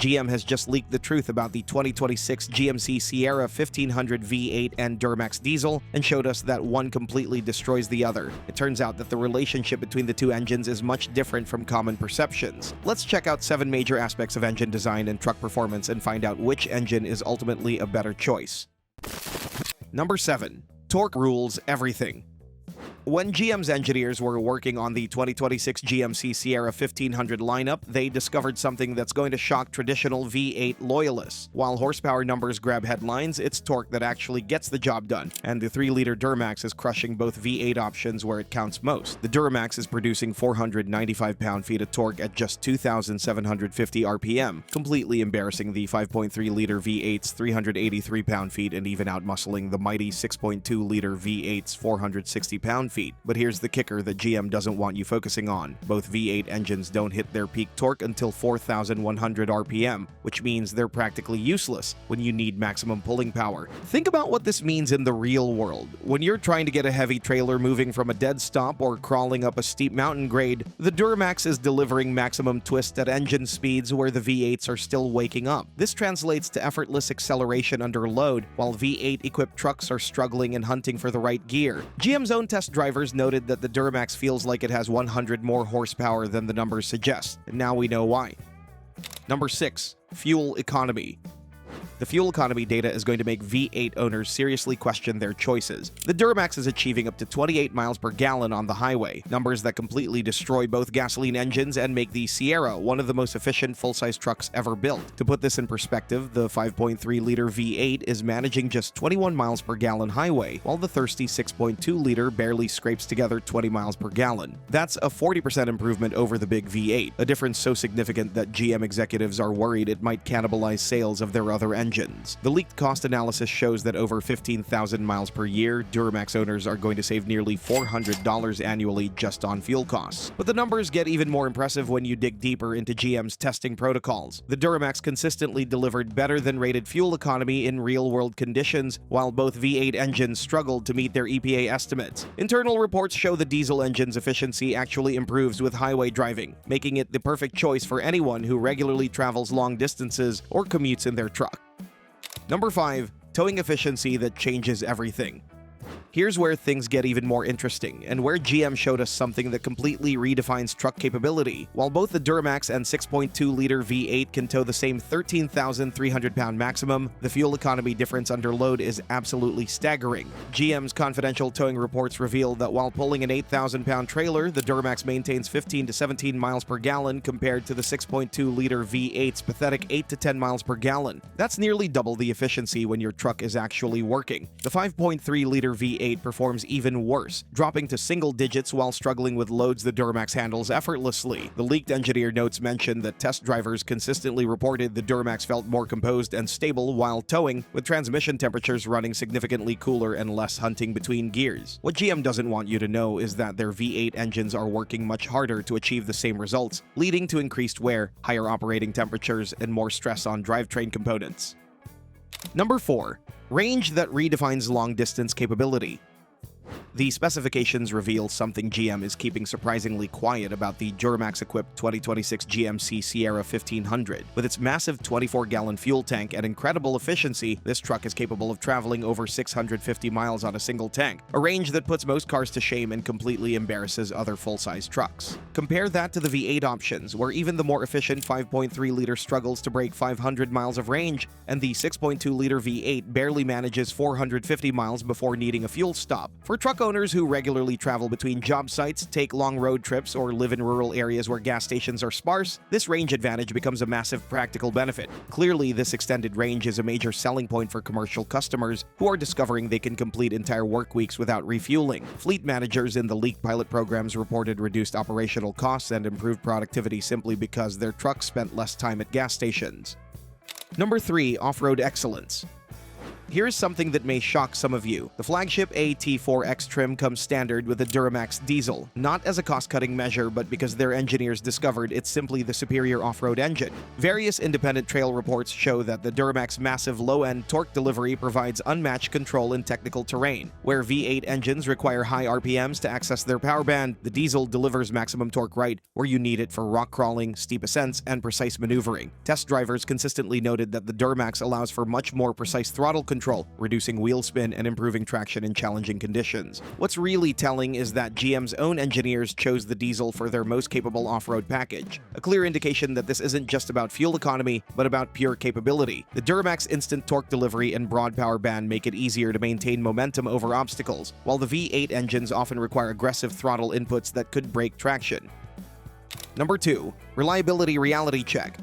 GM has just leaked the truth about the 2026 GMC Sierra 1500 V8 and Duramax Diesel and showed us that one completely destroys the other. It turns out that the relationship between the two engines is much different from common perceptions. Let's check out 7 major aspects of engine design and truck performance and find out which engine is ultimately a better choice. Number 7. Torque rules everything. When GM's engineers were working on the 2026 GMC Sierra 1500 lineup, they discovered something that's going to shock traditional V8 loyalists. While horsepower numbers grab headlines, it's torque that actually gets the job done, and the 3-liter Duramax is crushing both V8 options where it counts most. The Duramax is producing 495 pound-feet of torque at just 2,750 RPM, completely embarrassing the 5.3-liter V8's 383 pound-feet and even outmuscling the mighty 6.2-liter V8's 460 pound-feet. But here's the kicker that GM doesn't want you focusing on. Both V8 engines don't hit their peak torque until 4,100 RPM, which means they're practically useless when you need maximum pulling power. Think about what this means in the real world. When you're trying to get a heavy trailer moving from a dead stop or crawling up a steep mountain grade, the Duramax is delivering maximum twist at engine speeds where the V8s are still waking up. This translates to effortless acceleration under load, while V8-equipped trucks are struggling and hunting for the right gear. GM's own test drivers noted that the Duramax feels like it has 100 more horsepower than the numbers suggest, and now we know why. Number 6. Fuel economy. The fuel economy data is going to make V8 owners seriously question their choices. The Duramax is achieving up to 28 miles per gallon on the highway, numbers that completely destroy both gasoline engines and make the Sierra one of the most efficient full-size trucks ever built. To put this in perspective, the 5.3-liter V8 is managing just 21 miles per gallon highway, while the thirsty 6.2-liter barely scrapes together 20 miles per gallon. That's a 40% improvement over the big V8, a difference so significant that GM executives are worried it might cannibalize sales of their other engines. The leaked cost analysis shows that over 15,000 miles per year, Duramax owners are going to save nearly $400 annually just on fuel costs. But the numbers get even more impressive when you dig deeper into GM's testing protocols. The Duramax consistently delivered better than rated fuel economy in real-world conditions, while both V8 engines struggled to meet their EPA estimates. Internal reports show the diesel engine's efficiency actually improves with highway driving, making it the perfect choice for anyone who regularly travels long distances or commutes in their truck. Number 5. Towing efficiency that changes everything. Here's where things get even more interesting, and where GM showed us something that completely redefines truck capability. While both the Duramax and 6.2-liter V8 can tow the same 13,300 pound maximum, the fuel economy difference under load is absolutely staggering. GM's confidential towing reports reveal that while pulling an 8,000 pound trailer, the Duramax maintains 15 to 17 miles per gallon compared to the 6.2-liter V8's pathetic 8 to 10 miles per gallon. That's nearly double the efficiency when your truck is actually working. The 5.3-liter V8 performs even worse, dropping to single digits while struggling with loads the Duramax handles effortlessly. The leaked engineer notes mention that test drivers consistently reported the Duramax felt more composed and stable while towing, with transmission temperatures running significantly cooler and less hunting between gears. What GM doesn't want you to know is that their V8 engines are working much harder to achieve the same results, leading to increased wear, higher operating temperatures, and more stress on drivetrain components. Number 4. Range that redefines long-distance capability. The specifications reveal something GM is keeping surprisingly quiet about the Duramax-equipped 2026 GMC Sierra 1500. With its massive 24-gallon fuel tank and incredible efficiency, this truck is capable of traveling over 650 miles on a single tank, a range that puts most cars to shame and completely embarrasses other full-size trucks. Compare that to the V8 options, where even the more efficient 5.3-liter struggles to break 500 miles of range, and the 6.2-liter V8 barely manages 450 miles before needing a fuel stop. For truck owners who regularly travel between job sites, take long road trips, or live in rural areas where gas stations are sparse, this range advantage becomes a massive practical benefit. Clearly, this extended range is a major selling point for commercial customers who are discovering they can complete entire work weeks without refueling. Fleet managers in the leaked pilot programs reported reduced operational costs and improved productivity simply because their trucks spent less time at gas stations. Number 3. Off-road excellence. Here's something that may shock some of you. The flagship AT4X trim comes standard with a Duramax Diesel, not as a cost-cutting measure, but because their engineers discovered it's simply the superior off-road engine. Various independent trail reports show that the Duramax massive low-end torque delivery provides unmatched control in technical terrain. Where V8 engines require high RPMs to access their power band, the Diesel delivers maximum torque right where you need it for rock crawling, steep ascents, and precise maneuvering. Test drivers consistently noted that the Duramax allows for much more precise throttle control, reducing wheel spin and improving traction in challenging conditions. What's really telling is that GM's own engineers chose the Diesel for their most capable off-road package, a clear indication that this isn't just about fuel economy, but about pure capability. The Duramax instant torque delivery and broad power band make it easier to maintain momentum over obstacles, while the V8 engines often require aggressive throttle inputs that could break traction. Number 2. Reliability reality check.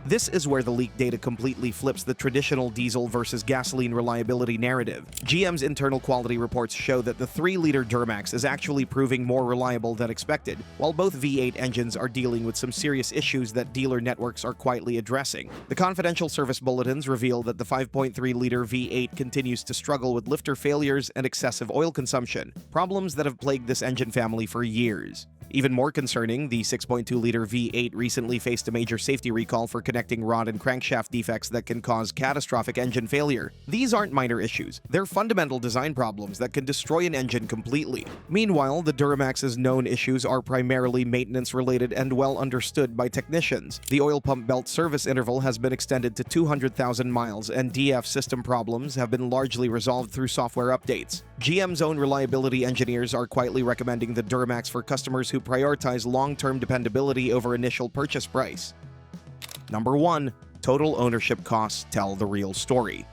This is where the leaked data completely flips the traditional diesel versus gasoline reliability narrative. GM's internal quality reports show that the 3-liter Duramax is actually proving more reliable than expected, while both V8 engines are dealing with some serious issues that dealer networks are quietly addressing. The confidential service bulletins reveal that the 5.3-liter V8 continues to struggle with lifter failures and excessive oil consumption, problems that have plagued this engine family for years. Even more concerning, the 6.2-liter V8 recently faced a major safety recall for connecting rod and crankshaft defects that can cause catastrophic engine failure. These aren't minor issues, they're fundamental design problems that can destroy an engine completely. Meanwhile, the Duramax's known issues are primarily maintenance-related and well understood by technicians. The oil pump belt service interval has been extended to 200,000 miles, and DF system problems have been largely resolved through software updates. GM's own reliability engineers are quietly recommending the Duramax for customers who prioritize long-term dependability over initial purchase price. Number 1. Total ownership costs tell the real story.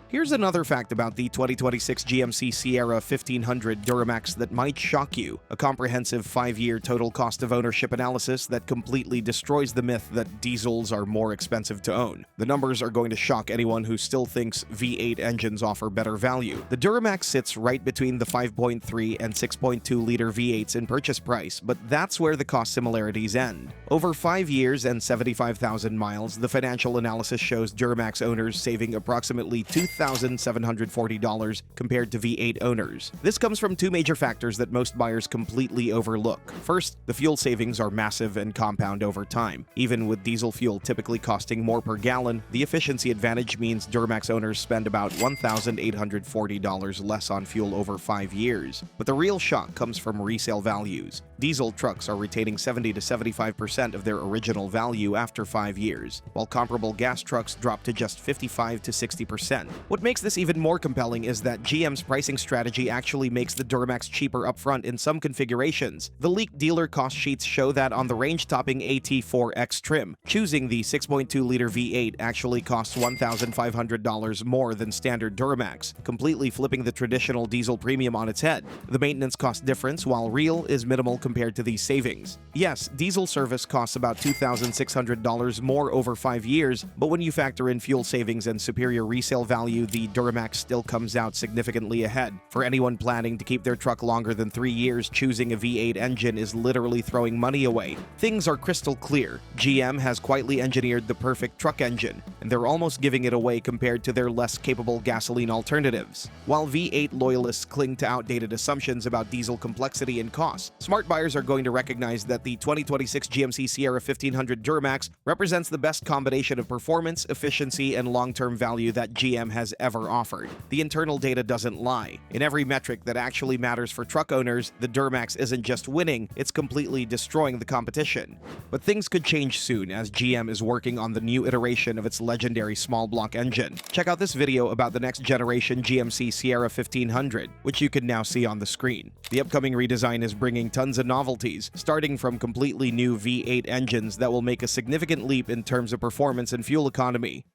Here's another fact about the 2026 GMC Sierra 1500 Duramax that might shock you. A comprehensive 5-year total cost of ownership analysis that completely destroys the myth that diesels are more expensive to own. The numbers are going to shock anyone who still thinks V8 engines offer better value. The Duramax sits right between the 5.3 and 6.2-liter V8s in purchase price, but that's where the cost similarities end. Over 5 years and 75,000 miles, the financial analysis shows Duramax owners saving approximately $2,740 compared to V8 owners. This comes from 2 major factors that most buyers completely overlook. First, the fuel savings are massive and compound over time. Even with diesel fuel typically costing more per gallon, the efficiency advantage means Duramax owners spend about $1,840 less on fuel over 5 years. But the real shock comes from resale values. Diesel trucks are retaining 70 to 75% of their original value after 5 years, while comparable gas trucks drop to just 55 to 60%. What makes this even more compelling is that GM's pricing strategy actually makes the Duramax cheaper upfront in some configurations. The leaked dealer cost sheets show that on the range-topping AT4X trim, choosing the 6.2-liter V8 actually costs $1,500 more than standard Duramax, completely flipping the traditional diesel premium on its head. The maintenance cost difference, while real, is minimal compared to these savings. Yes, diesel service costs about $2,600 more over 5 years, but when you factor in fuel savings and superior resale value, the Duramax still comes out significantly ahead. For anyone planning to keep their truck longer than 3 years, choosing a V8 engine is literally throwing money away. Things are crystal clear. GM has quietly engineered the perfect truck engine, and they're almost giving it away compared to their less capable gasoline alternatives. While V8 loyalists cling to outdated assumptions about diesel complexity and cost, smart buyers are going to recognize that the 2026 GMC Sierra 1500 Duramax represents the best combination of performance, efficiency, and long-term value that GM has ever offered. The internal data doesn't lie. In every metric that actually matters for truck owners, the Duramax isn't just winning, it's completely destroying the competition. But things could change soon as GM is working on the new iteration of its legendary small block engine. Check out this video about the next generation GMC Sierra 1500, which you can now see on the screen. The upcoming redesign is bringing tons of novelties, starting from completely new V8 engines that will make a significant leap in terms of performance and fuel economy.